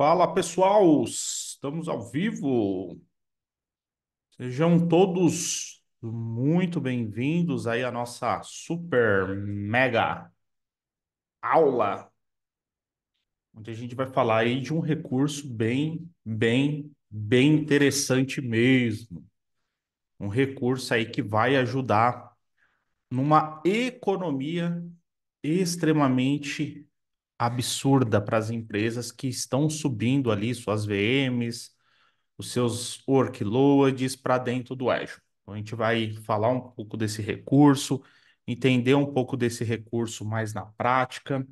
Fala pessoal, estamos ao vivo. Sejam todos muito bem-vindos aí à nossa super mega aula, onde a gente vai falar aí de um recurso bem interessante mesmo. Um recurso aí que vai ajudar numa economia extremamente absurda para as empresas que estão subindo ali suas VMs, os seus workloads para dentro do Azure. Então, a gente vai falar um pouco desse recurso, entender um pouco desse recurso mais na prática,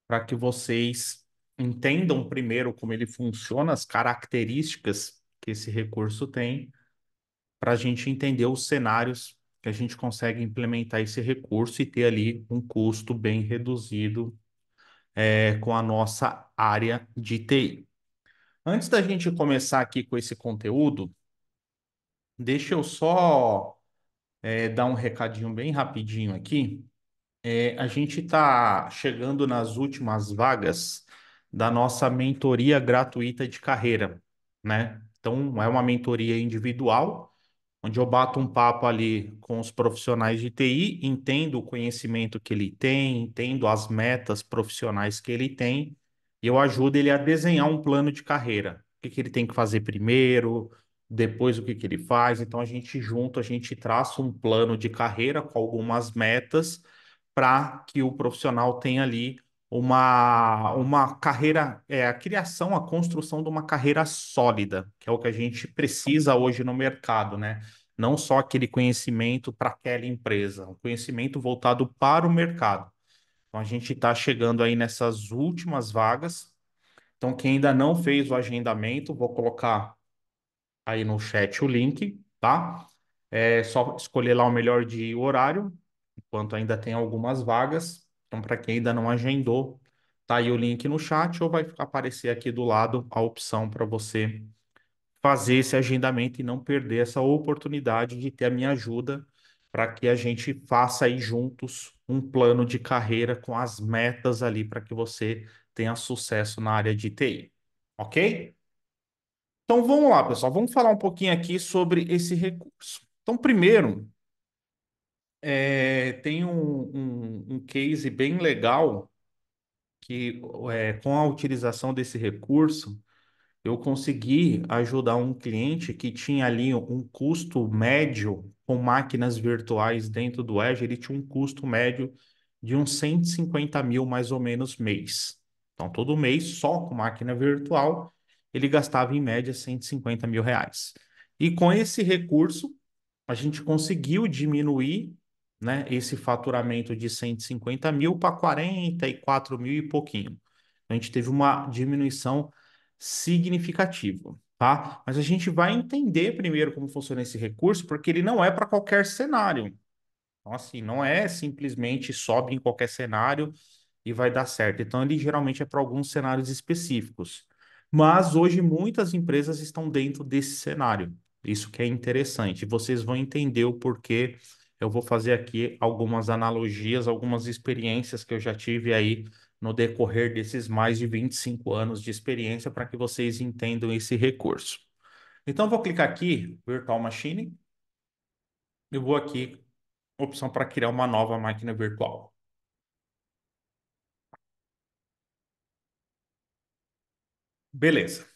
para que vocês entendam primeiro como ele funciona, as características que esse recurso tem, para a gente entender os cenários que a gente consegue implementar esse recurso e ter ali um custo bem reduzido com a nossa área de TI. Antes da gente começar aqui com esse conteúdo, deixa eu só dar um recadinho bem rapidinho aqui. A gente está chegando nas últimas vagas da nossa mentoria gratuita de carreira, né? Então, é uma mentoria individual, onde eu bato um papo ali com os profissionais de TI, entendo o conhecimento que ele tem, entendo as metas profissionais que ele tem, e eu ajudo ele a desenhar um plano de carreira. O que que ele tem que fazer primeiro, depois o que que ele faz. Então, a gente junto, a gente traça um plano de carreira com algumas metas para que o profissional tenha ali uma carreira, a criação, a construção de uma carreira sólida, que é o que a gente precisa hoje no mercado, né? Não só aquele conhecimento para aquela empresa, um conhecimento voltado para o mercado. Então, a gente está chegando aí nessas últimas vagas. Então, quem ainda não fez o agendamento, vou colocar aí no chat o link, tá? É só escolher lá o melhor dia e o horário, enquanto ainda tem algumas vagas. Então, para quem ainda não agendou, tá aí o link no chat ou vai aparecer aqui do lado a opção para você fazer esse agendamento e não perder essa oportunidade de ter a minha ajuda para que a gente faça aí juntos um plano de carreira com as metas ali para que você tenha sucesso na área de TI. Ok? Então vamos lá, pessoal. Vamos falar um pouquinho aqui sobre esse recurso. Então, primeiro, tem um case bem legal que, com a utilização desse recurso, eu consegui ajudar um cliente que tinha ali um custo médio com máquinas virtuais dentro do Azure, ele tinha um custo médio de uns 150 mil mais ou menos mês. Então, todo mês, só com máquina virtual, ele gastava em média 150 mil reais. E com esse recurso, a gente conseguiu diminuir, né, esse faturamento de 150 mil para 44 mil e pouquinho. A gente teve uma diminuição significativa, tá? Mas a gente vai entender primeiro como funciona esse recurso, porque ele não é para qualquer cenário. Então, assim, não é simplesmente sobe em qualquer cenário e vai dar certo. Então, ele geralmente é para alguns cenários específicos. Mas hoje muitas empresas estão dentro desse cenário. Isso que é interessante. Vocês vão entender o porquê. Eu vou fazer aqui algumas analogias, algumas experiências que eu já tive aí no decorrer desses mais de 25 anos de experiência para que vocês entendam esse recurso. Então, eu vou clicar aqui, Virtual Machine, e vou aqui, opção para criar uma nova máquina virtual. Beleza.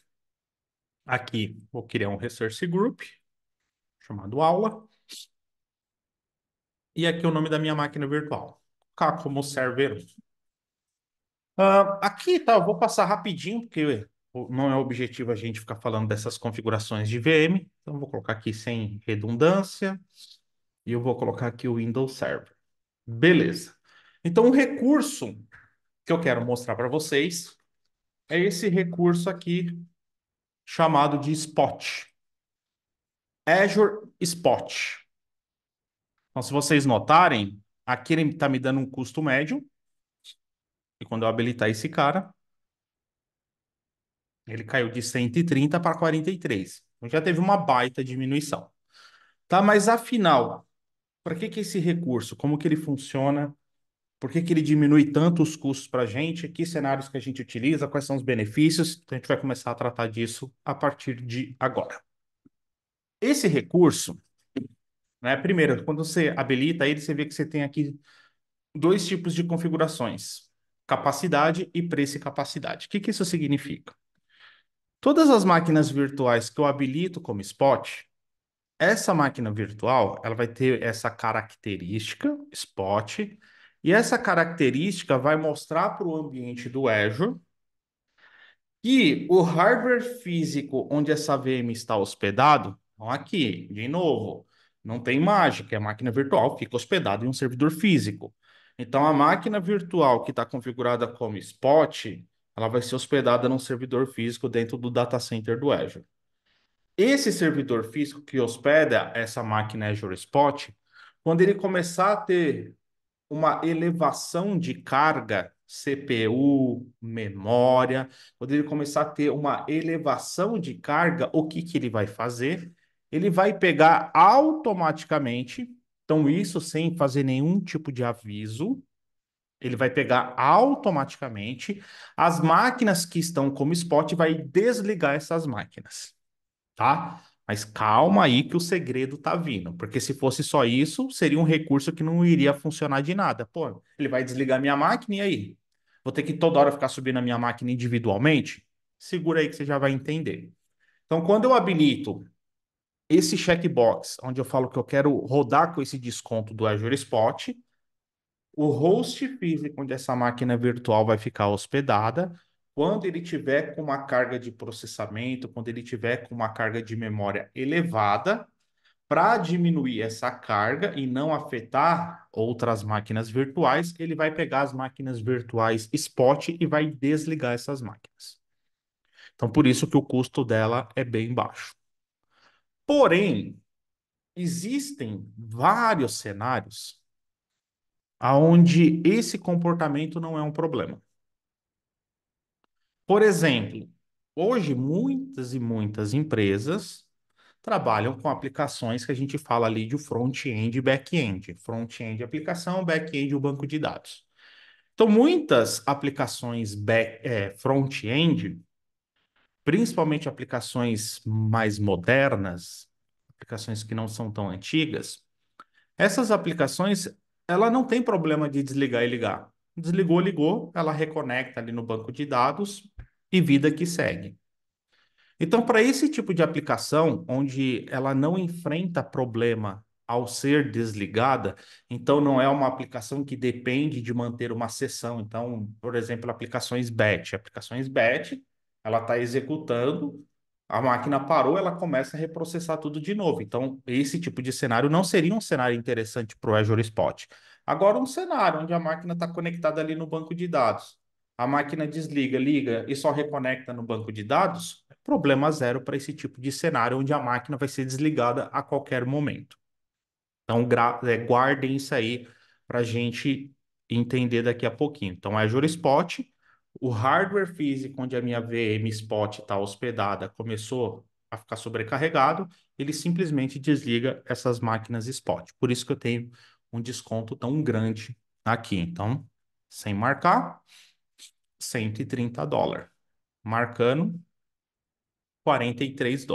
Aqui vou criar um Resource Group, chamado aula, e aqui o nome da minha máquina virtual. Colocar como server 1. Aqui, tá, eu vou passar rapidinho, porque não é objetivo a gente ficar falando dessas configurações de VM. Então, eu vou colocar aqui sem redundância, e eu vou colocar aqui o Windows Server. Beleza. Então, o recurso que eu quero mostrar para vocês é esse recurso aqui, chamado de Spot. Azure Spot. Então, se vocês notarem, aqui ele está me dando um custo médio, e quando eu habilitar esse cara, ele caiu de 130 para 43. Então, já teve uma baita diminuição. Tá, mas afinal, para que que esse recurso, como que ele funciona Por que que ele diminui tanto os custos para a gente? Que cenários que a gente utiliza? Quais são os benefícios? Então, a gente vai começar a tratar disso a partir de agora. Esse recurso, né? Primeiro, quando você habilita ele, você vê que você tem aqui dois tipos de configurações: capacidade e preço e capacidade. O que que isso significa? Todas as máquinas virtuais que eu habilito como spot, essa máquina virtual, ela vai ter essa característica spot, e essa característica vai mostrar para o ambiente do Azure que o hardware físico onde essa VM está hospedado, então aqui, de novo, não tem mágica, é máquina virtual, fica hospedada em um servidor físico. Então, a máquina virtual que está configurada como spot, ela vai ser hospedada num servidor físico dentro do data center do Azure. Esse servidor físico que hospeda essa máquina Azure Spot, quando ele começar a ter uma elevação de carga, CPU, memória, quando ele começar a ter uma elevação de carga, o que que ele vai fazer? Ele vai pegar automaticamente, então isso sem fazer nenhum tipo de aviso, ele vai pegar automaticamente as máquinas que estão como spot e vai desligar essas máquinas, tá? Mas calma aí que o segredo tá vindo, porque se fosse só isso, seria um recurso que não iria funcionar de nada. Pô, ele vai desligar minha máquina e aí? Vou ter que toda hora ficar subindo a minha máquina individualmente? Segura aí que você já vai entender. Então, quando eu habilito esse checkbox, onde eu falo que eu quero rodar com esse desconto do Azure Spot, o host físico onde essa máquina virtual vai ficar hospedada, quando ele tiver com uma carga de processamento, quando ele tiver com uma carga de memória elevada, para diminuir essa carga e não afetar outras máquinas virtuais, ele vai pegar as máquinas virtuais spot e vai desligar essas máquinas. Então, por isso que o custo dela é bem baixo. Porém, existem vários cenários onde esse comportamento não é um problema. Por exemplo, hoje muitas e muitas empresas trabalham com aplicações que a gente fala ali de front-end e back-end. Front-end aplicação, back-end o banco de dados. Então, muitas aplicações front-end, principalmente aplicações mais modernas, aplicações que não são tão antigas, essas aplicações, ela não tem problema de desligar e ligar. Desligou, ligou, ela reconecta ali no banco de dados e vida que segue. Então, para esse tipo de aplicação, onde ela não enfrenta problema ao ser desligada, então não é uma aplicação que depende de manter uma sessão. Então, por exemplo, aplicações batch. Aplicações batch, ela está executando, a máquina parou, ela começa a reprocessar tudo de novo. Então, esse tipo de cenário não seria um cenário interessante para o Azure Spot. Agora, um cenário onde a máquina está conectada ali no banco de dados, a máquina desliga, liga e só reconecta no banco de dados, problema zero para esse tipo de cenário onde a máquina vai ser desligada a qualquer momento. Então, guardem isso aí para a gente entender daqui a pouquinho. Então, Azure Spot, o hardware físico onde a minha VM Spot está hospedada começou a ficar sobrecarregado, ele simplesmente desliga essas máquinas Spot. Por isso que eu tenho um desconto tão grande aqui. Então, sem marcar, US$ 130. Marcando, US$ 43.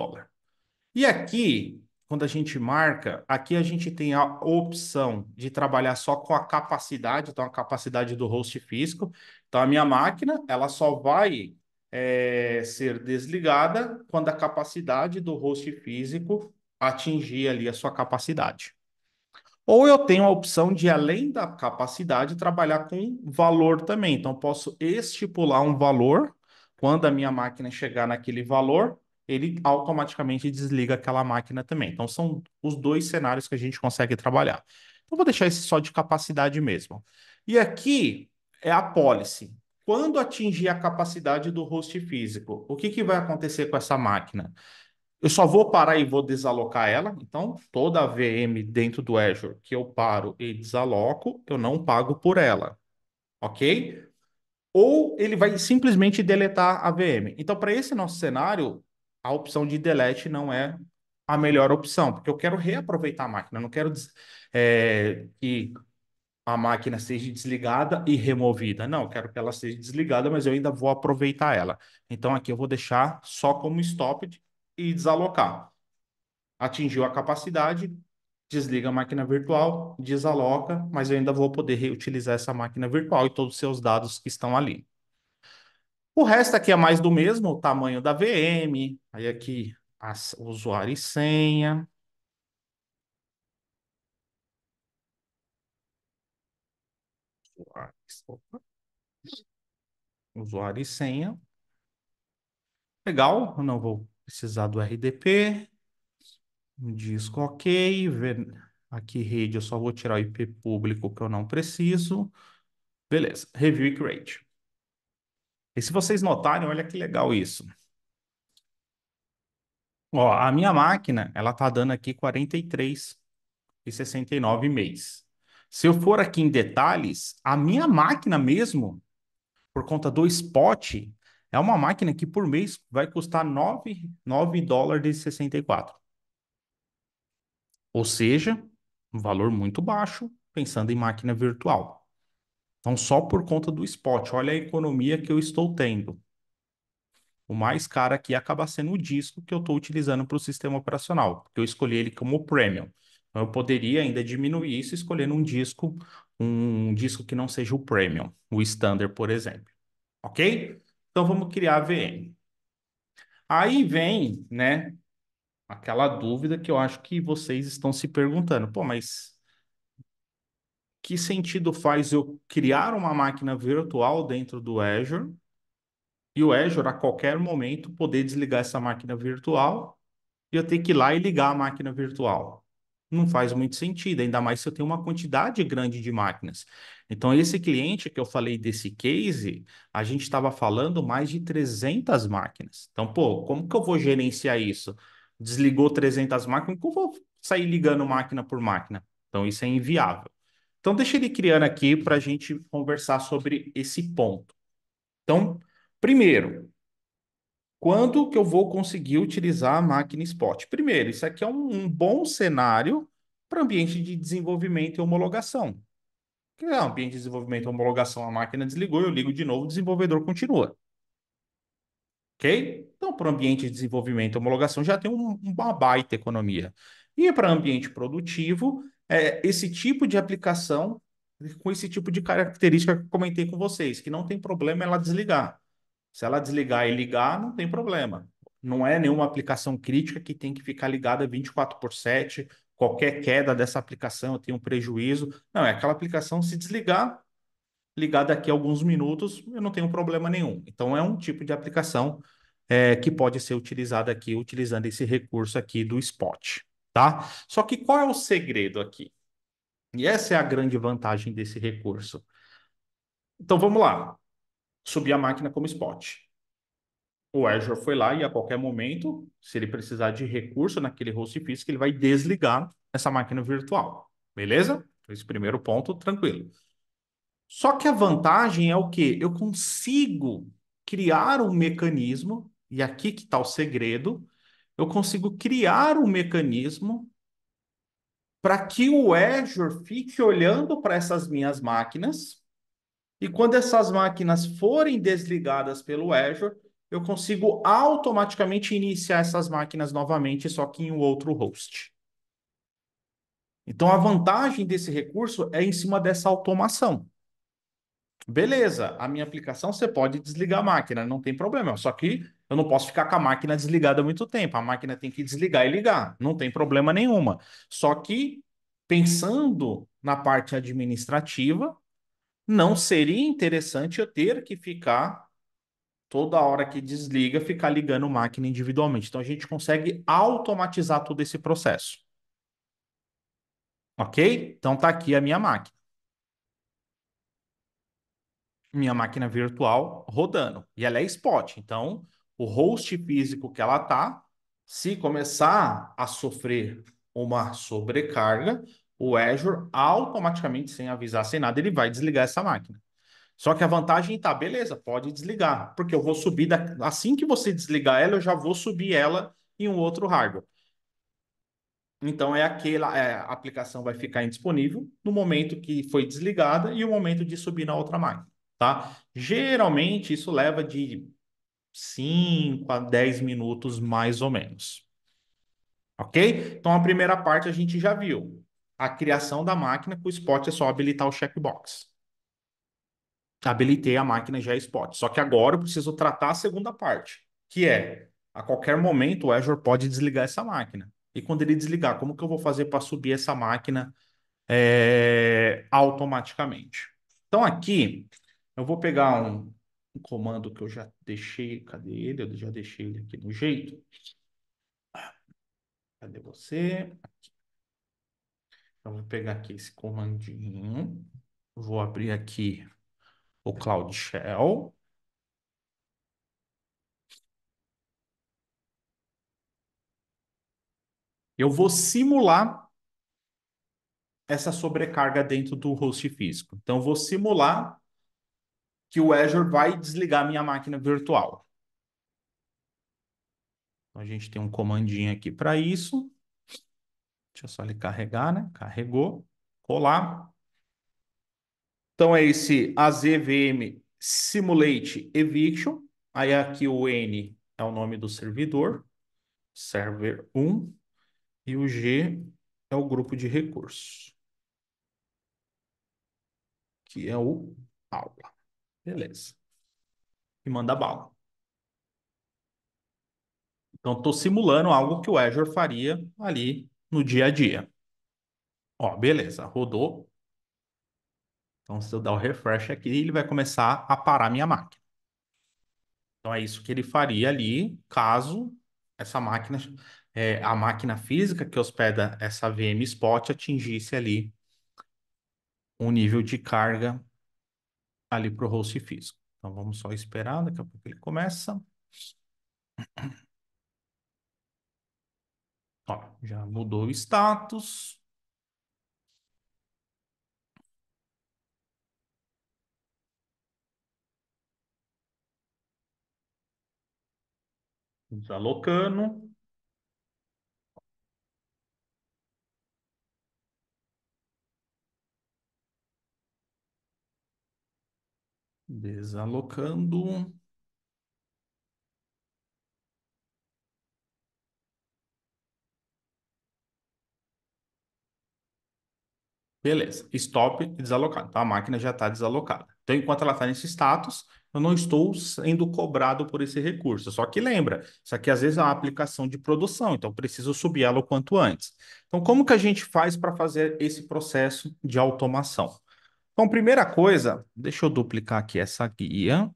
E aqui, quando a gente marca, aqui a gente tem a opção de trabalhar só com a capacidade, então a capacidade do host físico. Então a minha máquina, ela só vai ser desligada quando a capacidade do host físico atingir ali a sua capacidade. Ou eu tenho a opção de, além da capacidade, trabalhar com valor também. Então, eu posso estipular um valor. Quando a minha máquina chegar naquele valor, ele automaticamente desliga aquela máquina também. Então, são os dois cenários que a gente consegue trabalhar. Então, vou deixar esse só de capacidade mesmo. E aqui é a policy. Quando atingir a capacidade do host físico, o que que vai acontecer com essa máquina? Eu só vou parar e vou desalocar ela. Então, toda a VM dentro do Azure que eu paro e desaloco, eu não pago por ela, ok? Ou ele vai simplesmente deletar a VM. Então, para esse nosso cenário, a opção de delete não é a melhor opção, porque eu quero reaproveitar a máquina, eu não quero que a máquina seja desligada e removida. Não, eu quero que ela seja desligada, mas eu ainda vou aproveitar ela. Então aqui eu vou deixar só como stop e desalocar. Atingiu a capacidade, desliga a máquina virtual, desaloca, mas eu ainda vou poder reutilizar essa máquina virtual e todos os seus dados que estão ali. O resto aqui é mais do mesmo, o tamanho da VM, aí aqui usuário e senha, opa, usuário e senha. Legal, eu não vou precisar do RDP, um disco ok, aqui rede eu só vou tirar o IP público que eu não preciso. Beleza, review e create. E se vocês notarem, olha que legal isso. Ó, a minha máquina, ela tá dando aqui 43,69 mês. Se eu for aqui em detalhes, a minha máquina mesmo, por conta do spot, é uma máquina que por mês vai custar 9 dólares e 64. Ou seja, um valor muito baixo, pensando em máquina virtual. Então, só por conta do spot, olha a economia que eu estou tendo. O mais caro aqui acaba sendo o disco que eu estou utilizando para o sistema operacional, porque eu escolhi ele como premium. Então, eu poderia ainda diminuir isso escolhendo um disco que não seja o premium, o standard, por exemplo. Ok? Então, vamos criar a VM. Aí vem, né, aquela dúvida que eu acho que vocês estão se perguntando. Pô, mas que sentido faz eu criar uma máquina virtual dentro do Azure e o Azure a qualquer momento poder desligar essa máquina virtual e eu ter que ir lá e ligar a máquina virtual? Não faz muito sentido, ainda mais se eu tenho uma quantidade grande de máquinas. Então, esse cliente que eu falei desse case, a gente estava falando mais de 300 máquinas. Então, pô, como que eu vou gerenciar isso? Desligou 300 máquinas, como que eu vou sair ligando máquina por máquina? Então, isso é inviável. Então, deixa ele criando aqui para a gente conversar sobre esse ponto. Então, primeiro, quando que eu vou conseguir utilizar a máquina Spot? Primeiro, isso aqui é um bom cenário para ambiente de desenvolvimento e homologação. Que é um ambiente de desenvolvimento e homologação, a máquina desligou, eu ligo de novo, o desenvolvedor continua. Ok? Então, para o ambiente de desenvolvimento e homologação já tem uma baita economia. E para ambiente produtivo, esse tipo de aplicação, com esse tipo de característica que eu comentei com vocês, que não tem problema ela desligar. Se ela desligar e ligar, não tem problema. Não é nenhuma aplicação crítica que tem que ficar ligada 24/7. Qualquer queda dessa aplicação eu tenho um prejuízo. Não, é aquela aplicação se desligar, ligar daqui a alguns minutos, eu não tenho problema nenhum. Então, é um tipo de aplicação que pode ser utilizada aqui, utilizando esse recurso aqui do Spot, tá? Só que qual é o segredo aqui? E essa é a grande vantagem desse recurso. Então, vamos lá. Subir a máquina como Spot. O Azure foi lá e a qualquer momento, se ele precisar de recurso naquele host físico, ele vai desligar essa máquina virtual. Beleza? Esse primeiro ponto, tranquilo. Só que a vantagem é o quê? Eu consigo criar um mecanismo, e aqui que está o segredo, eu consigo criar um mecanismo para que o Azure fique olhando para essas minhas máquinas, e quando essas máquinas forem desligadas pelo Azure, eu consigo automaticamente iniciar essas máquinas novamente, só que em um outro host. Então, a vantagem desse recurso é em cima dessa automação. Beleza, a minha aplicação você pode desligar a máquina, não tem problema. Só que eu não posso ficar com a máquina desligada muito tempo. A máquina tem que desligar e ligar, não tem problema nenhuma. Só que, pensando na parte administrativa, não seria interessante eu ter que ficar toda hora que desliga, ficar ligando máquina individualmente. Então a gente consegue automatizar todo esse processo. Ok? Então tá aqui a minha máquina. Minha máquina virtual rodando. E ela é spot. Então, o host físico que ela tá, se começar a sofrer uma sobrecarga, o Azure automaticamente, sem avisar, sem nada, ele vai desligar essa máquina. Só que a vantagem tá, beleza, pode desligar, porque eu vou subir assim que você desligar ela, eu já vou subir ela em um outro hardware. Então a aplicação vai ficar indisponível no momento que foi desligada e o momento de subir na outra máquina, tá? Geralmente isso leva de 5 a 10 minutos mais ou menos, ok? Então a primeira parte a gente já viu. A criação da máquina, com o Spot é só habilitar o checkbox. Habilitei a máquina já é Spot. Só que agora eu preciso tratar a segunda parte, que é, a qualquer momento o Azure pode desligar essa máquina. E quando ele desligar, como que eu vou fazer para subir essa máquina automaticamente? Então aqui, eu vou pegar um comando que eu já deixei, cadê ele? Eu já deixei ele aqui no jeito. Cadê você? Eu vou pegar aqui esse comandinho. Vou abrir aqui o Cloud Shell. Eu vou simular essa sobrecarga dentro do host físico. Então, eu vou simular que o Azure vai desligar minha máquina virtual. Então, a gente tem um comandinho aqui para isso. Deixa eu só ele carregar, né? Carregou. Colar. Então, é esse AZVM Simulate Eviction. Aí aqui o N é o nome do servidor, server 1, e o G é o grupo de recursos, que é o aula. Beleza. E manda bala. Então, estou simulando algo que o Azure faria ali no dia a dia. Ó, beleza, rodou. Então, se eu dar o refresh aqui, ele vai começar a parar minha máquina. Então, é isso que ele faria ali, caso essa máquina, a máquina física que hospeda essa VM Spot atingisse ali um nível de carga ali para o host físico. Então, vamos só esperar, daqui a pouco ele começa. Ó, já mudou o status. Desalocando. Desalocando. Beleza, stop e desalocado. Então a máquina já está desalocada. Então, enquanto ela está nesse status, eu não estou sendo cobrado por esse recurso. Só que lembra, isso aqui às vezes é uma aplicação de produção, então eu preciso subir ela o quanto antes. Então, como que a gente faz para fazer esse processo de automação? Então, primeira coisa, deixa eu duplicar aqui essa guia,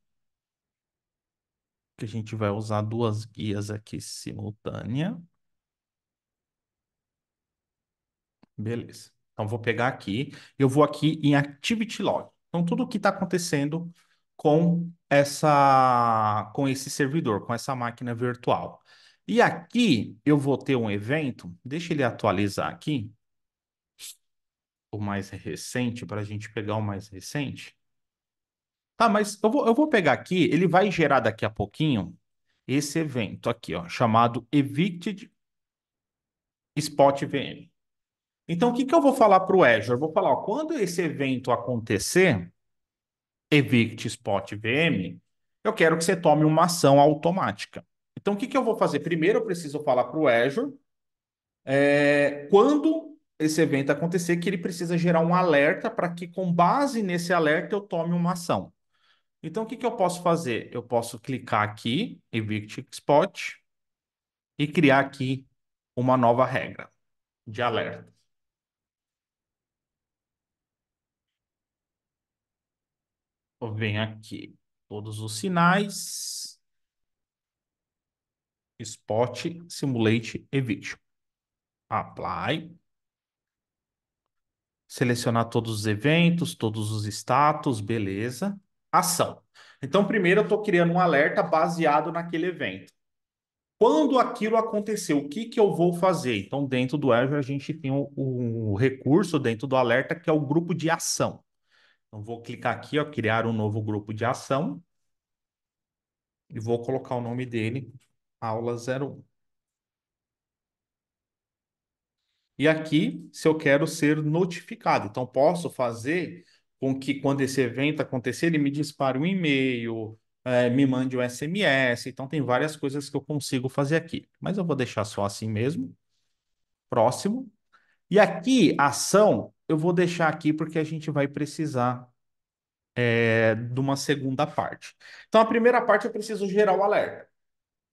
que a gente vai usar duas guias aqui simultâneas. Beleza. Então, vou pegar aqui, eu vou aqui em Activity Log. Então, tudo o que está acontecendo com esse servidor, com essa máquina virtual. E aqui eu vou ter um evento, deixa ele atualizar aqui, o mais recente, para a gente pegar o mais recente. Tá, mas eu vou pegar aqui, ele vai gerar daqui a pouquinho esse evento aqui, ó, chamado Evicted Spot VM. Então, o que que eu vou falar para o Azure? Eu vou falar, ó, quando esse evento acontecer, Evict Spot VM, eu quero que você tome uma ação automática. Então, o que que eu vou fazer? Primeiro, eu preciso falar para o Azure, quando esse evento acontecer, que ele precisa gerar um alerta para que, com base nesse alerta, eu tome uma ação. Então, o que que eu posso fazer? Eu posso clicar aqui, Evict Spot, e criar aqui uma nova regra de alerta. Eu venho aqui, todos os sinais, Spot, Simulate, Eviction. Apply. Selecionar todos os eventos, todos os status, beleza. Ação. Então, primeiro eu estou criando um alerta baseado naquele evento. Quando aquilo acontecer, o que que eu vou fazer? Então, dentro do Azure, a gente tem o recurso dentro do alerta, que é o grupo de ação. Então, vou clicar aqui, ó, criar um novo grupo de ação e vou colocar o nome dele, aula 01. E aqui, se eu quero ser notificado. Então, posso fazer com que, quando esse evento acontecer, ele me dispare um e-mail, me mande um SMS. Então, tem várias coisas que eu consigo fazer aqui. Mas eu vou deixar só assim mesmo. Próximo. E aqui, ação, eu vou deixar aqui porque a gente vai precisar de uma segunda parte. Então, a primeira parte eu preciso gerar o alerta.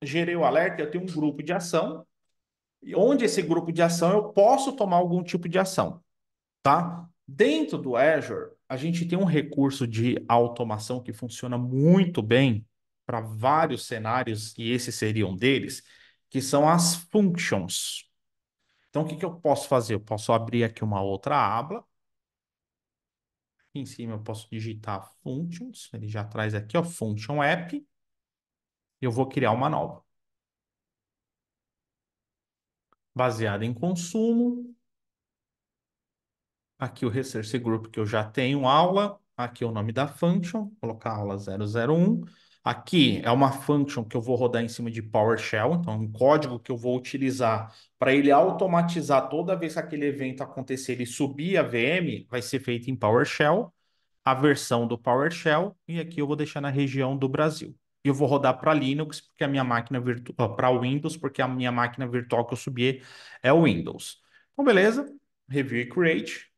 Gerei o alerta, eu tenho um grupo de ação, e onde esse grupo de ação eu posso tomar algum tipo de ação, tá? Dentro do Azure, a gente tem um recurso de automação que funciona muito bem para vários cenários, e esse seria um deles, que são as functions. Então, o que que eu posso fazer? Eu posso abrir aqui uma outra aba. Aqui em cima eu posso digitar functions. Ele já traz aqui, ó, function app. E eu vou criar uma nova, baseada em consumo. Aqui o Research Group que eu já tenho aula. Aqui é o nome da function, colocar aula 001. Aqui é uma function que eu vou rodar em cima de PowerShell, então é um código que eu vou utilizar para ele automatizar toda vez que aquele evento acontecer e subir a VM, vai ser feito em PowerShell, a versão do PowerShell, e aqui eu vou deixar na região do Brasil. E eu vou rodar para Linux, porque a minha máquina virtual, para Windows, porque a minha máquina virtual que eu subi é o Windows. Então, beleza. Review e create.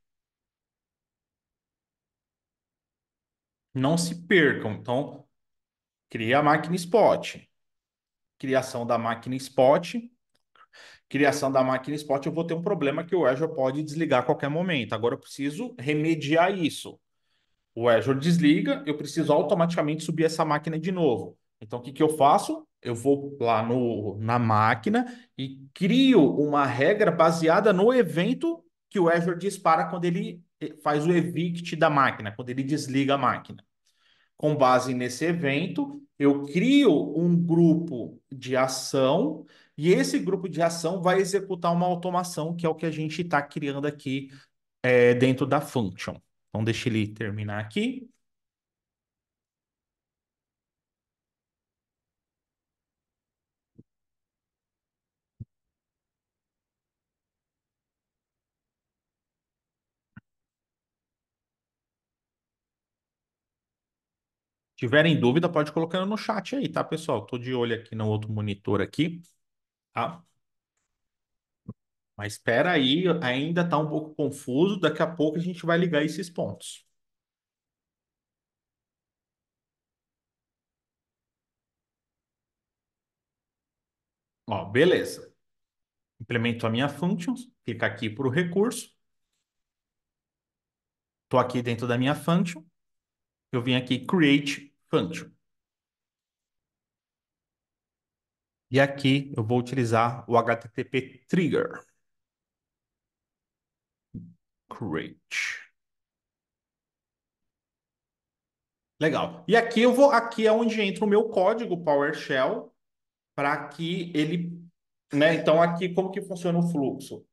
Não se percam. Então, cria a máquina spot. Criação da máquina spot. Criação da máquina spot, eu vou ter um problema que o Azure pode desligar a qualquer momento. Agora eu preciso remediar isso. O Azure desliga, eu preciso automaticamente subir essa máquina de novo. Então, o que que eu faço? Eu vou lá na máquina e crio uma regra baseada no evento que o Azure dispara quando ele faz o evict da máquina, quando ele desliga a máquina. Com base nesse evento, eu crio um grupo de ação e esse grupo de ação vai executar uma automação, que é o que a gente está criando aqui dentro da function. Então, deixa ele terminar aqui. Tiverem dúvida, pode colocar no chat aí, tá, pessoal? Tô de olho aqui no outro monitor aqui, tá? Mas espera aí, ainda tá um pouco confuso. Daqui a pouco a gente vai ligar esses pontos. Ó, beleza. Implemento a minha function, clica aqui para o recurso. Tô aqui dentro da minha function. Eu vim aqui create function. E aqui eu vou utilizar o HTTP trigger. Create. Legal. E aqui aqui é onde entra o meu código PowerShell para que ele, né? Então aqui como que funciona o fluxo?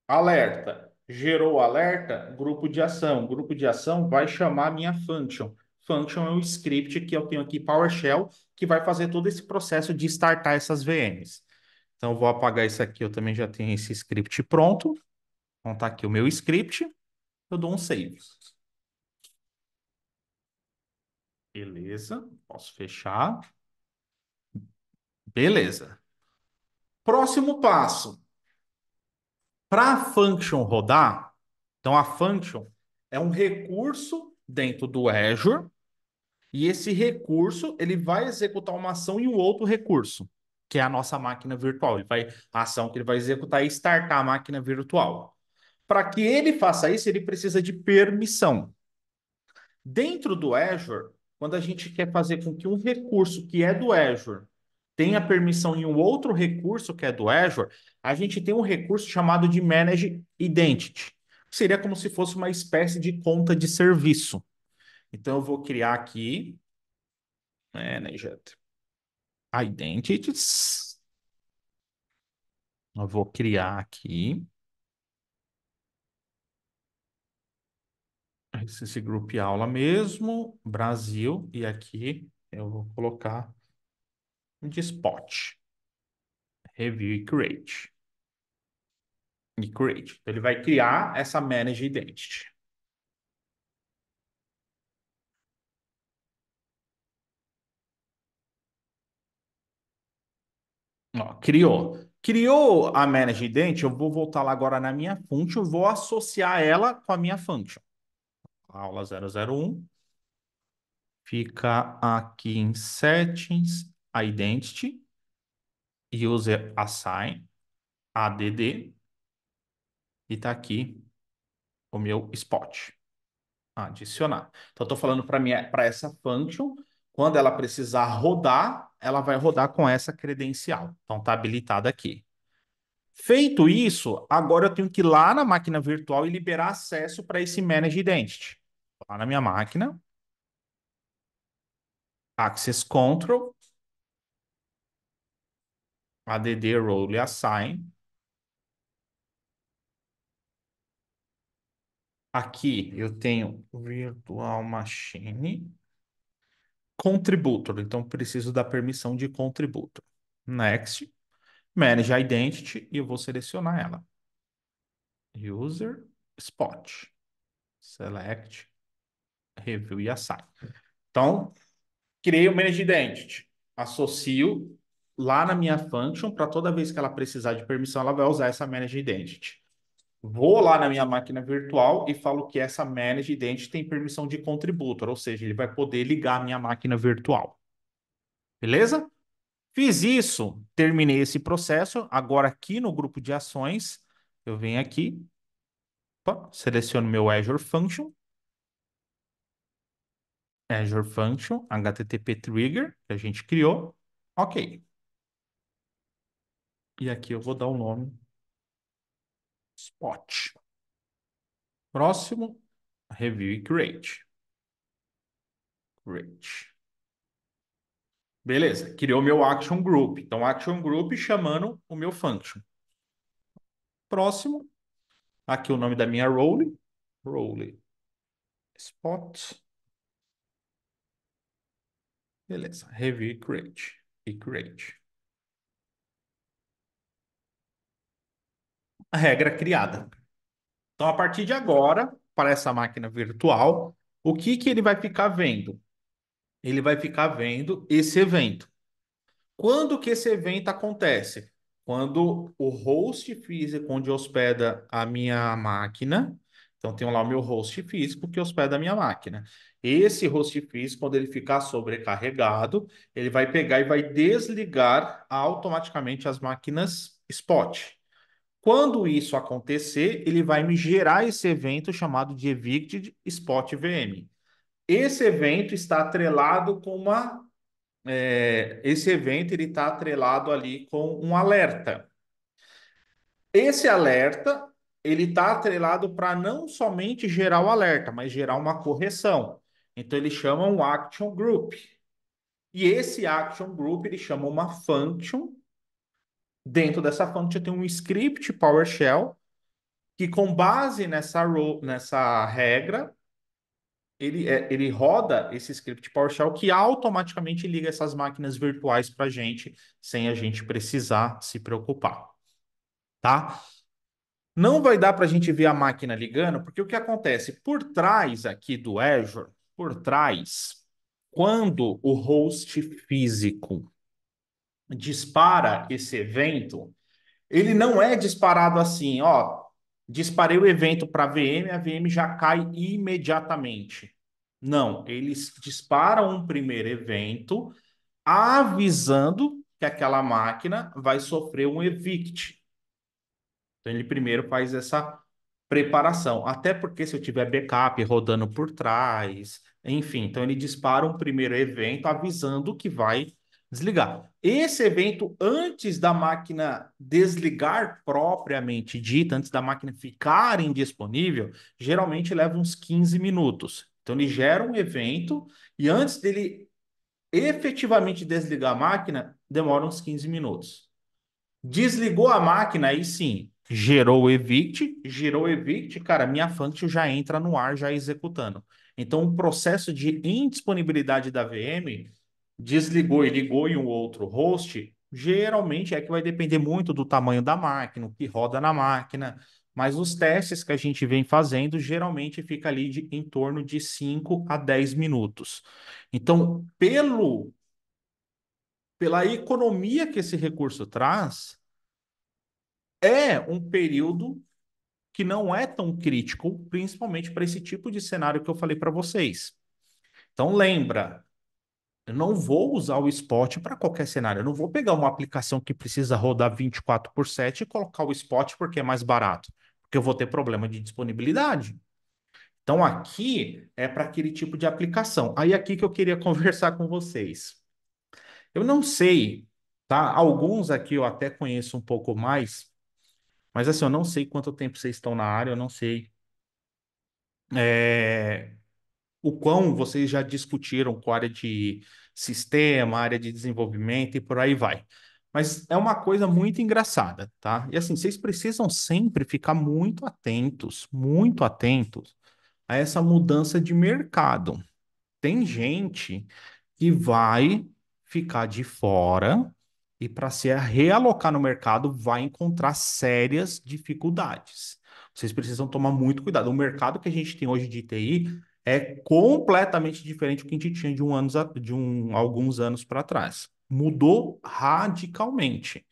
Alerta. Gerou o alerta, grupo de ação. Grupo de ação vai chamar a minha function. Function é um script que eu tenho aqui PowerShell que vai fazer todo esse processo de startar essas VMs. Então eu vou apagar isso aqui, eu também já tenho esse script pronto. Então tá aqui o meu script, eu dou um save. Beleza, posso fechar. Beleza. Próximo passo. Para a function rodar, então a function é um recurso dentro do Azure e esse recurso ele vai executar uma ação em um outro recurso, que é a nossa máquina virtual. A ação que ele vai executar é startar a máquina virtual. Para que ele faça isso, ele precisa de permissão. Dentro do Azure, quando a gente quer fazer com que um recurso que é do Azure tenha permissão em um outro recurso que é do Azure, a gente tem um recurso chamado de Manage Identity, que seria como se fosse uma espécie de conta de serviço. Então, eu vou criar aqui Managed Identities. Eu vou criar aqui esse grupo aula mesmo, Brasil, e aqui eu vou colocar de spot, review e create. e create. Então, ele vai criar essa manage identity. Ó, criou. Criou a manage identity, eu vou voltar lá agora na minha function, vou associar ela com a minha function. Aula 001 fica aqui em settings, identity, user assign, add, e tá aqui o meu spot. Adicionar. Então, eu estou falando para essa function, quando ela precisar rodar, ela vai rodar com essa credencial. Então, está habilitada aqui. Feito isso, agora eu tenho que ir lá na máquina virtual e liberar acesso para esse Manage Identity. Lá na minha máquina, Access Control, add role assign. Aqui eu tenho Virtual Machine Contributor. Então, preciso da permissão de Contributor. Next. Manage Identity e eu vou selecionar ela. User, Spot, Select, Review e Assign. Então, criei o Manage Identity. Associo lá na minha function para toda vez que ela precisar de permissão, ela vai usar essa Manage Identity. Vou lá na minha máquina virtual e falo que essa Manage Identity tem permissão de contributor, ou seja, ele vai poder ligar a minha máquina virtual. Beleza? Fiz isso, terminei esse processo. Agora, aqui no grupo de ações, eu venho aqui, opa, seleciono meu Azure Function, HTTP Trigger, que a gente criou. Ok. E aqui eu vou dar o nome Spot. Próximo, Review e Create. Create. Beleza, criou meu Action Group. Então, Action Group chamando o meu function. Próximo, aqui o nome da minha role. Role Spot. Beleza, Review e Create. E Create. A regra criada. Então, a partir de agora, para essa máquina virtual, o que que ele vai ficar vendo? Ele vai ficar vendo esse evento. Quando que esse evento acontece? Quando o host físico onde hospeda a minha máquina, então tem lá o meu host físico que hospeda a minha máquina. Esse host físico, quando ele ficar sobrecarregado, ele vai pegar e vai desligar automaticamente as máquinas spot. Quando isso acontecer, ele vai me gerar esse evento chamado de Evicted Spot VM. Esse evento está atrelado com esse evento ele está atrelado ali com um alerta. Esse alerta ele está atrelado para não somente gerar o alerta, mas gerar uma correção. Então ele chama um action group. E esse action group ele chama uma function. Dentro dessa function tem um script PowerShell que com base nessa regra ele roda esse script PowerShell que automaticamente liga essas máquinas virtuais para a gente, sem a gente precisar se preocupar, tá? Não vai dar para a gente ver a máquina ligando, porque o que acontece? Por trás aqui do Azure, por trás, quando o host físico dispara esse evento, ele não é disparado assim, ó. Disparei o evento para a VM já cai imediatamente. Não, eles disparam um primeiro evento avisando que aquela máquina vai sofrer um evict. Então ele primeiro faz essa preparação, até porque se eu tiver backup rodando por trás, enfim, então ele dispara um primeiro evento avisando que vai desligar. Esse evento, antes da máquina desligar propriamente dita, antes da máquina ficar indisponível, geralmente leva uns 15 minutos. Então ele gera um evento e antes dele efetivamente desligar a máquina, demora uns 15 minutos. Desligou a máquina, aí sim, gerou o evict, cara, minha function já entra no ar, já executando. Então, o processo de indisponibilidade da VM desligou e ligou em um outro host, Geralmente é que vai depender muito do tamanho da máquina, o que roda na máquina, mas os testes que a gente vem fazendo geralmente fica ali em torno de 5 a 10 minutos. Então, pela economia que esse recurso traz, é um período que não é tão crítico, principalmente para esse tipo de cenário que eu falei para vocês. Então, lembra, eu não vou usar o Spot para qualquer cenário. Eu não vou pegar uma aplicação que precisa rodar 24/7 e colocar o Spot porque é mais barato, porque eu vou ter problema de disponibilidade. Então, aqui é para aquele tipo de aplicação. Aí, aqui que eu queria conversar com vocês. Eu não sei, tá? Alguns aqui eu até conheço um pouco mais, mas assim, eu não sei quanto tempo vocês estão na área, eu não sei. É, o quão vocês já discutiram com a área de sistema, área de desenvolvimento e por aí vai. Mas é uma coisa muito engraçada, tá? E assim, vocês precisam sempre ficar muito atentos a essa mudança de mercado. Tem gente que vai ficar de fora e para se realocar no mercado vai encontrar sérias dificuldades. Vocês precisam tomar muito cuidado. O mercado que a gente tem hoje de TI é completamente diferente do que a gente tinha alguns anos para trás. Mudou radicalmente.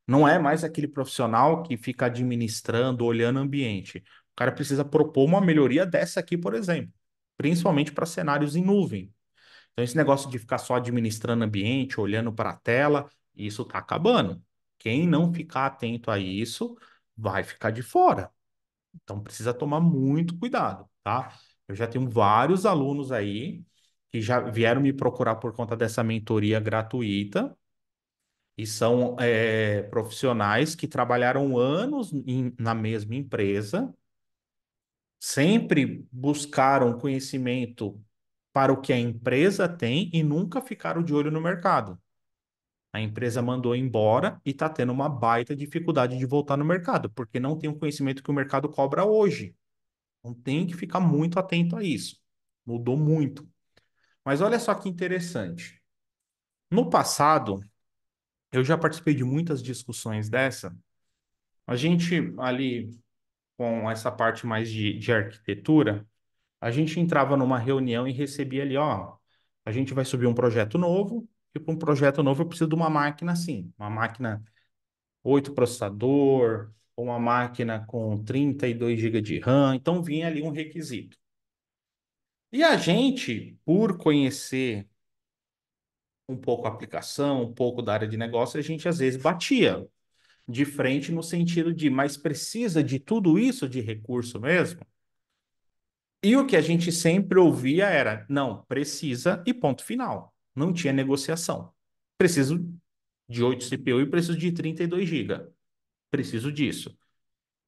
Não é mais aquele profissional que fica administrando, olhando o ambiente. O cara precisa propor uma melhoria dessa aqui, por exemplo, principalmente para cenários em nuvem. Então, esse negócio de ficar só administrando ambiente, olhando para a tela, isso está acabando. Quem não ficar atento a isso vai ficar de fora. Então, precisa tomar muito cuidado, tá? Eu já tenho vários alunos aí que já vieram me procurar por conta dessa mentoria gratuita e são profissionais que trabalharam anos na mesma empresa, sempre buscaram conhecimento para o que a empresa tem e nunca ficaram de olho no mercado. A empresa mandou embora e está tendo uma baita dificuldade de voltar no mercado, porque não tem o conhecimento que o mercado cobra hoje. Então tem que ficar muito atento a isso. Mudou muito. Mas olha só que interessante. No passado, eu já participei de muitas discussões dessa. A gente ali, com essa parte mais de arquitetura, a gente entrava numa reunião e recebia ali, ó, a gente vai subir um projeto novo, e para um projeto novo eu preciso de uma máquina assim, uma máquina 8 processador, ou uma máquina com 32 GB de RAM, então vinha ali um requisito. E a gente, por conhecer um pouco a aplicação, um pouco da área de negócio, a gente às vezes batia de frente no sentido de, mas precisa de tudo isso de recurso mesmo? E o que a gente sempre ouvia era, não, precisa e ponto final. Não tinha negociação. Preciso de 8 CPU e preciso de 32 GB. Preciso disso.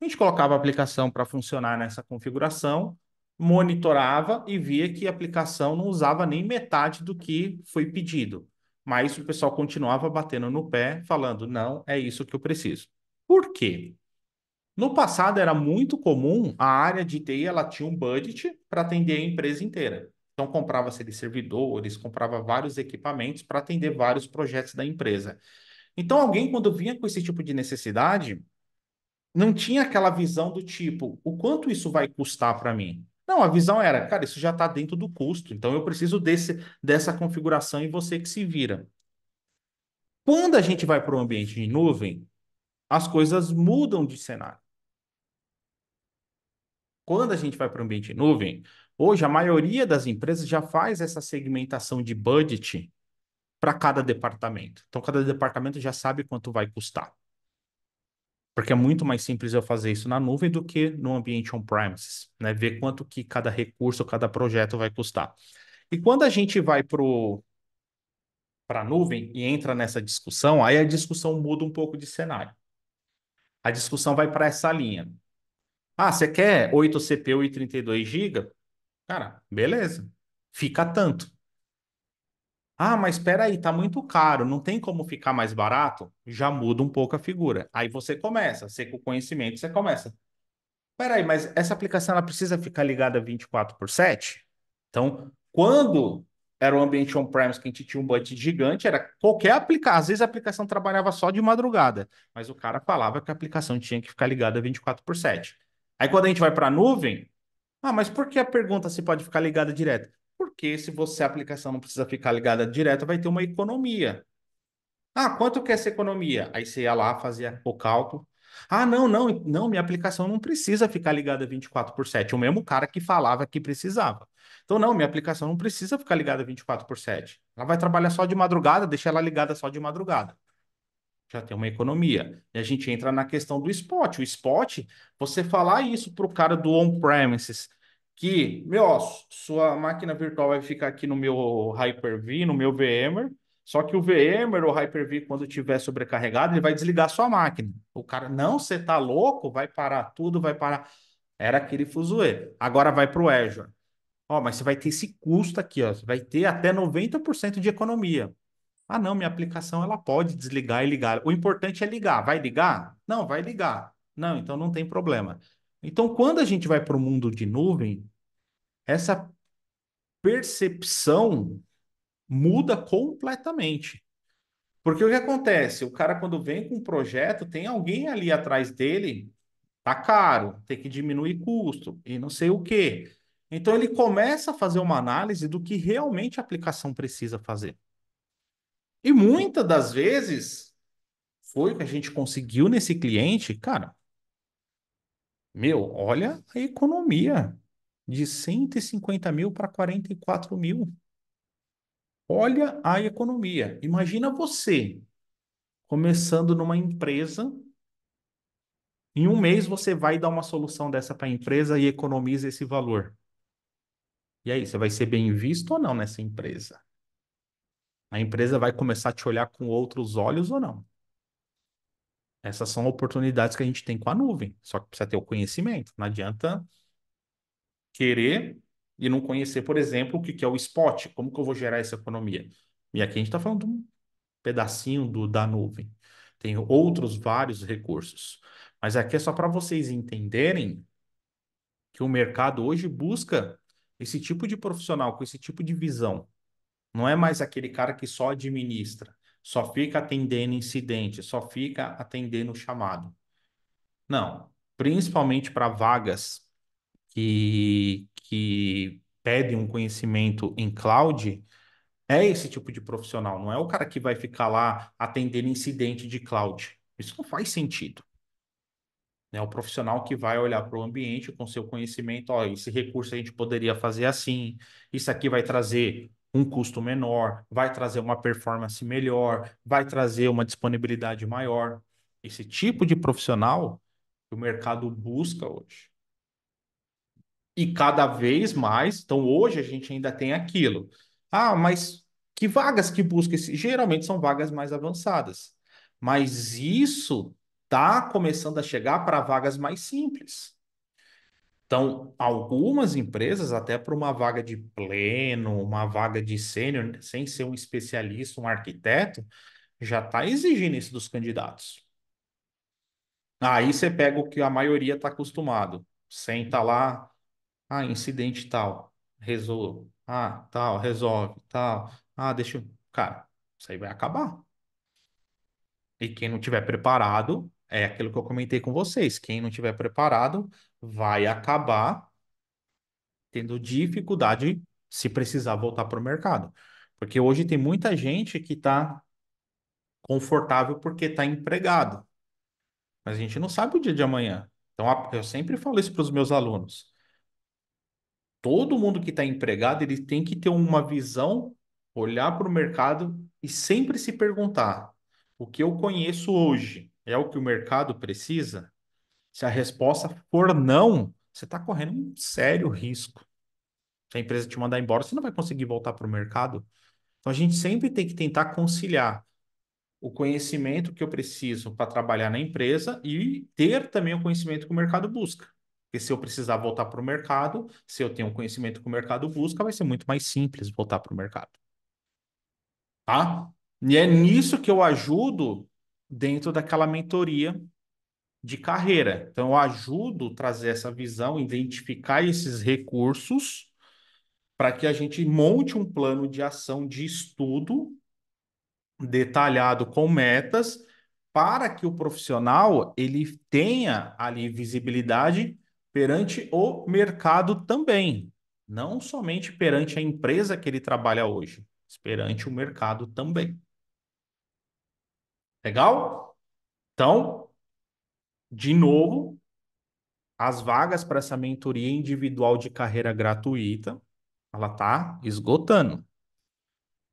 A gente colocava a aplicação para funcionar nessa configuração, monitorava e via que a aplicação não usava nem metade do que foi pedido. Mas o pessoal continuava batendo no pé, falando, não, é isso que eu preciso. Por quê? No passado era muito comum a área de TI ela tinha um budget para atender a empresa inteira. Então comprava-se de servidores, comprava vários equipamentos para atender vários projetos da empresa. Então alguém quando vinha com esse tipo de necessidade, não tinha aquela visão do tipo, o quanto isso vai custar para mim? Não, a visão era, cara, isso já está dentro do custo, então eu preciso dessa configuração e você que se vira. Quando a gente vai para o ambiente de nuvem, as coisas mudam de cenário. Quando a gente vai para o ambiente em nuvem, hoje a maioria das empresas já faz essa segmentação de budget para cada departamento. Então, cada departamento já sabe quanto vai custar. Porque é muito mais simples eu fazer isso na nuvem do que no ambiente on-premises, né? Ver quanto que cada recurso, cada projeto vai custar. E quando a gente vai para a nuvem e entra nessa discussão, aí a discussão muda um pouco de cenário. A discussão vai para essa linha. Ah, você quer 8 CPU e 32 GB? Cara, beleza. Fica tanto. Ah, mas espera aí, tá muito caro, não tem como ficar mais barato? Já muda um pouco a figura. Aí você com o conhecimento, você começa. Espera aí, mas essa aplicação ela precisa ficar ligada 24/7? Então, quando Era um ambiente on-premise que a gente tinha um budget gigante, era qualquer aplicação. Às vezes a aplicação trabalhava só de madrugada, mas o cara falava que a aplicação tinha que ficar ligada 24/7. Aí quando a gente vai para a nuvem, mas por que a pergunta se pode ficar ligada direto? Porque se você a aplicação não precisa ficar ligada direto, vai ter uma economia. Quanto que é essa economia? Aí você ia lá, fazia o cálculo. Não, não, não, minha aplicação não precisa ficar ligada 24/7. O mesmo cara que falava que precisava. Então, não, minha aplicação não precisa ficar ligada 24/7. Ela vai trabalhar só de madrugada, deixa ela ligada só de madrugada. Já tem uma economia. E a gente entra na questão do spot. O spot, você falar isso para o cara do on-premises, que, meu, ó, sua máquina virtual vai ficar aqui no meu Hyper-V, no meu VMware, só que o VMware ou Hyper-V, quando estiver sobrecarregado, ele vai desligar sua máquina. O cara, não, você tá louco? Vai parar tudo, vai parar. Era aquele fuzuê. Agora vai para o Azure. Mas você vai ter esse custo aqui, ó. Você vai ter até 90% de economia. Não, minha aplicação ela pode desligar e ligar. O importante é ligar. Vai ligar? Não, vai ligar. Não, então não tem problema. Então, quando a gente vai para o mundo de nuvem, essa percepção muda completamente. Porque o que acontece? O cara, quando vem com um projeto, tem alguém ali atrás dele, tá caro, tem que diminuir custo e não sei o quê. Então, ele começa a fazer uma análise do que realmente a aplicação precisa fazer. E muitas das vezes foi o que a gente conseguiu nesse cliente, cara. Meu, olha a economia de 150 mil para 44 mil. Olha a economia. Imagina você começando numa empresa, em um mês você vai dar uma solução dessa para a empresa e economiza esse valor. E aí, você vai ser bem visto ou não nessa empresa? A empresa vai começar a te olhar com outros olhos ou não? Essas são oportunidades que a gente tem com a nuvem. Só que precisa ter o conhecimento. Não adianta querer e não conhecer, por exemplo, o que que é o spot, como que eu vou gerar essa economia. E aqui a gente está falando de um pedacinho da nuvem. Tem outros vários recursos. Mas aqui é só para vocês entenderem que o mercado hoje busca esse tipo de profissional, com esse tipo de visão. Não é mais aquele cara que só administra, só fica atendendo incidente, só fica atendendo chamado. Não. Principalmente para vagas que pedem um conhecimento em cloud, é esse tipo de profissional, não é o cara que vai ficar lá atendendo incidente de cloud. Isso não faz sentido. É o profissional que vai olhar para o ambiente com seu conhecimento, esse recurso a gente poderia fazer assim, isso aqui vai trazer um custo menor, vai trazer uma performance melhor, vai trazer uma disponibilidade maior. Esse tipo de profissional que o mercado busca hoje. E cada vez mais, então hoje a gente ainda tem aquilo. Mas que vagas que busca esse? Geralmente são vagas mais avançadas. Mas isso está começando a chegar para vagas mais simples. Então, algumas empresas, até para uma vaga de pleno, uma vaga de sênior, sem ser um especialista, um arquiteto, já está exigindo isso dos candidatos. Aí você pega o que a maioria está acostumado. Senta lá. Incidente tal, resolve. Tal, resolve, tal. Deixa eu. Cara, isso aí vai acabar. E quem não tiver preparado, é aquilo que eu comentei com vocês. Quem não tiver preparado vai acabar tendo dificuldade se precisar voltar para o mercado. Porque hoje tem muita gente que está confortável porque está empregado. Mas a gente não sabe o dia de amanhã. Então, eu sempre falo isso para os meus alunos. Todo mundo que está empregado, ele tem que ter uma visão, olhar para o mercado e sempre se perguntar: o que eu conheço hoje é o que o mercado precisa? Se a resposta for não, você está correndo um sério risco. Se a empresa te mandar embora, você não vai conseguir voltar para o mercado. Então a gente sempre tem que tentar conciliar o conhecimento que eu preciso para trabalhar na empresa e ter também o conhecimento que o mercado busca. Porque se eu precisar voltar para o mercado, se eu tenho um conhecimento que o mercado busca, vai ser muito mais simples voltar para o mercado. Tá? E é nisso que eu ajudo dentro daquela mentoria de carreira. Então, eu ajudo a trazer essa visão, identificar esses recursos para que a gente monte um plano de ação de estudo detalhado com metas para que o profissional ele tenha ali visibilidade perante o mercado também, não somente perante a empresa que ele trabalha hoje, mas perante o mercado também. Legal? Então, de novo, as vagas para essa mentoria individual de carreira gratuita, ela está esgotando.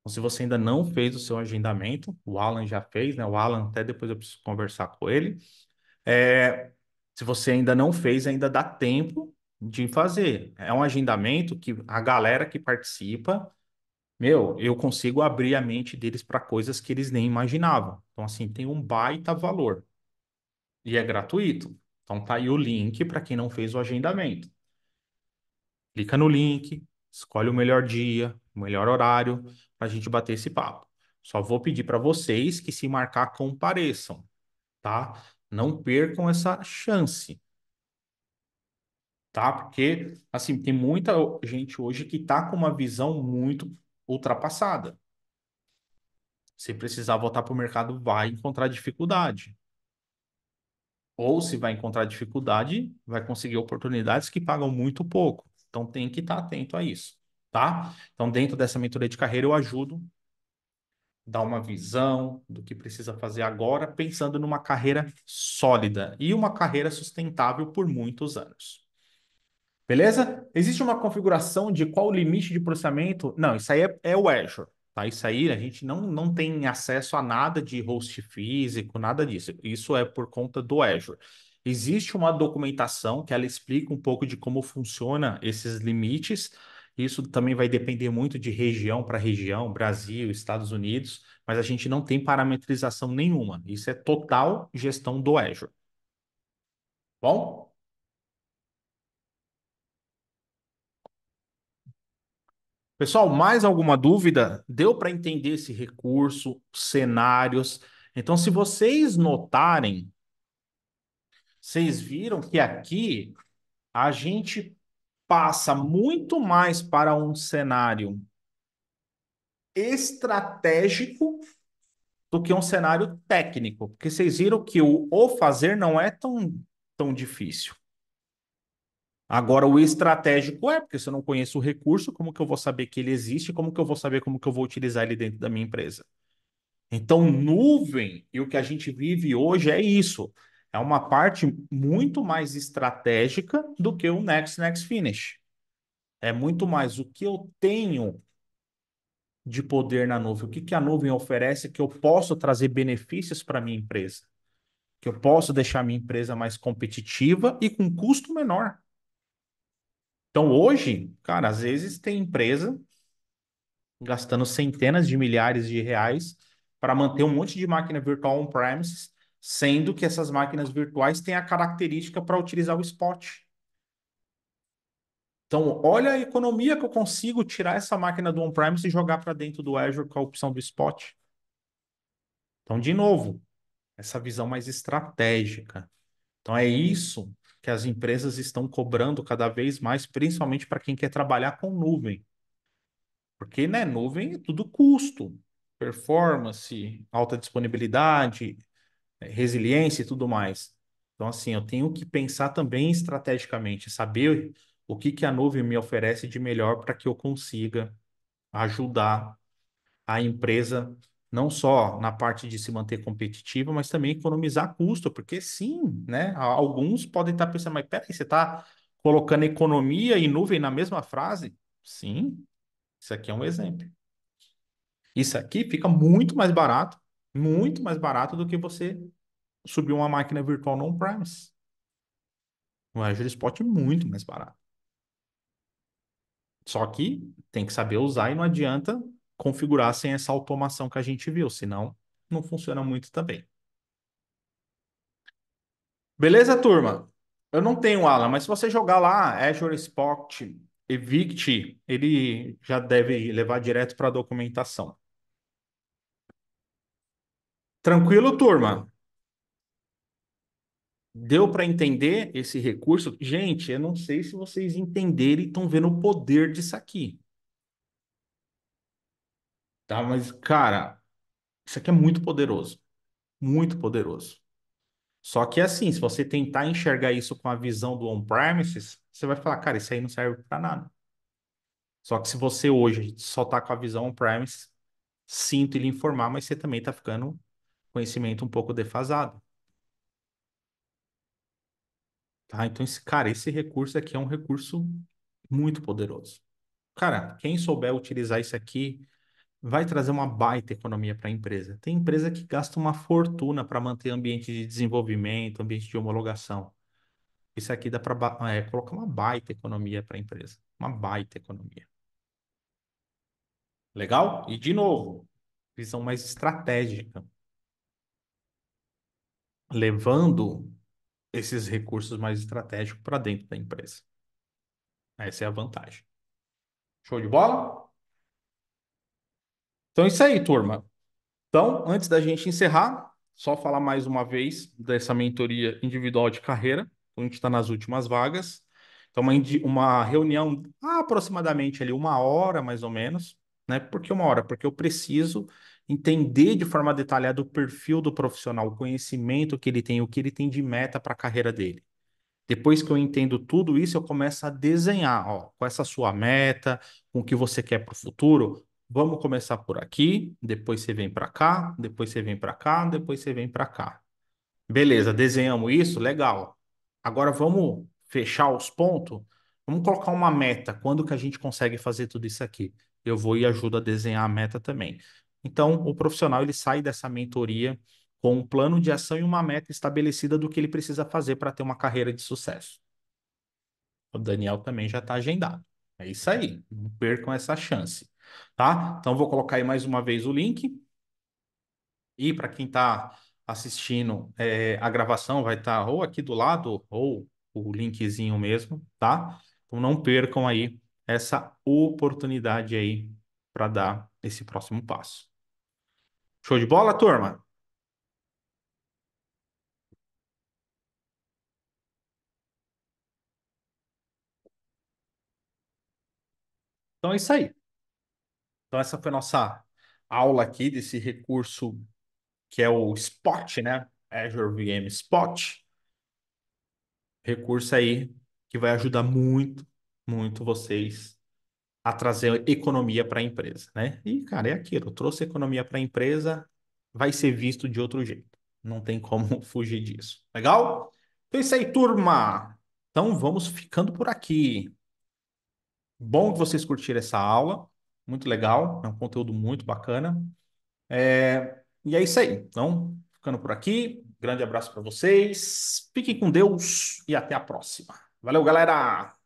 Então, se você ainda não fez o seu agendamento, o Alan já fez, né? O Alan, até depois eu preciso conversar com ele. É, se você ainda não fez, ainda dá tempo de fazer. É um agendamento que a galera que participa, meu, eu consigo abrir a mente deles para coisas que eles nem imaginavam. Então, assim, tem um baita valor e é gratuito. Então, tá aí o link para quem não fez o agendamento. Clica no link, escolhe o melhor dia, o melhor horário para a gente bater esse papo. Só vou pedir para vocês que se marcar compareçam, tá? Não percam essa chance, tá? Porque, assim, tem muita gente hoje que tá com uma visão muito ultrapassada. Se precisar voltar para o mercado, vai encontrar dificuldade. Ou se vai encontrar dificuldade, vai conseguir oportunidades que pagam muito pouco. Então tem que estar atento a isso, tá? Então, dentro dessa mentoria de carreira, eu ajudo dar uma visão do que precisa fazer agora, pensando numa carreira sólida e uma carreira sustentável por muitos anos. Beleza? Existe uma configuração de qual o limite de processamento? Não, isso aí é o Azure. Tá? Isso aí a gente não tem acesso a nada de host físico, nada disso. Isso é por conta do Azure. Existe uma documentação que ela explica um pouco de como funciona esses limites. Isso também vai depender muito de região para região, Brasil, Estados Unidos, mas a gente não tem parametrização nenhuma. Isso é total gestão do Azure. Bom? Pessoal, mais alguma dúvida? Deu para entender esse recurso, cenários? Então, se vocês notarem, vocês viram que aqui a gente passa muito mais para um cenário estratégico do que um cenário técnico, porque vocês viram que o fazer não é tão difícil. Agora, o estratégico é, porque se eu não conheço o recurso, como que eu vou saber que ele existe? Como que eu vou saber como que eu vou utilizar ele dentro da minha empresa? Então, nuvem e o que a gente vive hoje é isso. É uma parte muito mais estratégica do que o Next Finish. É muito mais o que eu tenho de poder na nuvem, o que que a nuvem oferece que eu posso trazer benefícios para a minha empresa, que eu posso deixar a minha empresa mais competitiva e com custo menor. Então, hoje, cara, às vezes tem empresa gastando centenas de milhares de reais para manter um monte de máquina virtual on-premises, sendo que essas máquinas virtuais têm a característica para utilizar o spot. Então, olha a economia que eu consigo tirar essa máquina do on-premise e jogar para dentro do Azure com a opção do spot. Então, de novo, essa visão mais estratégica. Então, é isso que as empresas estão cobrando cada vez mais, principalmente para quem quer trabalhar com nuvem. Porque, né, nuvem é tudo custo, performance, alta disponibilidade, resiliência e tudo mais. Então, assim, eu tenho que pensar também estrategicamente, saber o que que a nuvem me oferece de melhor para que eu consiga ajudar a empresa não só na parte de se manter competitiva, mas também economizar custo, porque sim, né? Alguns podem estar pensando, mas peraí, você está colocando economia e nuvem na mesma frase? Sim, isso aqui é um exemplo. Isso aqui fica muito mais barato do que você subir uma máquina virtual no on-premise. O Azure Spot é muito mais barato. Só que tem que saber usar e não adianta configurar sem essa automação que a gente viu, senão não funciona muito também. Beleza, turma? Eu não tenho Alan, mas se você jogar lá Azure Spot Evict, ele já deve levar direto para a documentação. Tranquilo, turma? Deu para entender esse recurso? Gente, eu não sei se vocês entenderem e estão vendo o poder disso aqui. tá? Mas, cara, isso aqui é muito poderoso. Muito poderoso. Só que assim, se você tentar enxergar isso com a visão do on-premises, você vai falar, cara, isso aí não serve para nada. Só que se você hoje só tá com a visão on-premise, sinto lhe informar, mas você também tá ficando conhecimento um pouco defasado, tá? Então, cara, esse recurso aqui é um recurso muito poderoso. Cara, quem souber utilizar isso aqui vai trazer uma baita economia para a empresa. Tem empresa que gasta uma fortuna para manter ambiente de desenvolvimento, ambiente de homologação. Isso aqui dá para colocar uma baita economia para a empresa. Uma baita economia. Legal? E, de novo, visão mais estratégica, levando esses recursos mais estratégicos para dentro da empresa. Essa é a vantagem. Show de bola? Então é isso aí, turma. Então, antes da gente encerrar, só falar mais uma vez dessa mentoria individual de carreira. A gente está nas últimas vagas. Então, uma reunião aproximadamente ali 1 hora, mais ou menos, né? Por que 1 hora? Porque eu preciso entender de forma detalhada o perfil do profissional, o conhecimento que ele tem, o que ele tem de meta para a carreira dele. Depois que eu entendo tudo isso, eu começo a desenhar, ó, com essa sua meta, com o que você quer para o futuro. Vamos começar por aqui, depois você vem para cá, depois você vem para cá, depois você vem para cá. Beleza, desenhamos isso, legal. Agora vamos fechar os pontos. Vamos colocar uma meta. Quando que a gente consegue fazer tudo isso aqui? Eu vou e ajudo a desenhar a meta também. Então, o profissional ele sai dessa mentoria com um plano de ação e uma meta estabelecida do que ele precisa fazer para ter uma carreira de sucesso. O Daniel também já está agendado. É isso aí. Não percam essa chance, tá? Então, vou colocar aí mais uma vez o link. E para quem está assistindo a gravação, vai estar ou aqui do lado ou o linkzinho mesmo, tá? Então não percam aí essa oportunidade aí para dar esse próximo passo. Show de bola, turma? Então é isso aí. Então essa foi a nossa aula aqui desse recurso que é o Spot, né? Azure VM Spot. Recurso aí que vai ajudar muito, muito vocês a trazer economia para a empresa, né? E, cara, é aquilo, trouxe economia para a empresa, vai ser visto de outro jeito. Não tem como fugir disso. Legal? Então é isso aí, turma. Então vamos ficando por aqui. Bom que vocês curtiram essa aula. Muito legal, é um conteúdo muito bacana. E é isso aí. Então, ficando por aqui. Grande abraço para vocês. Fiquem com Deus e até a próxima. Valeu, galera!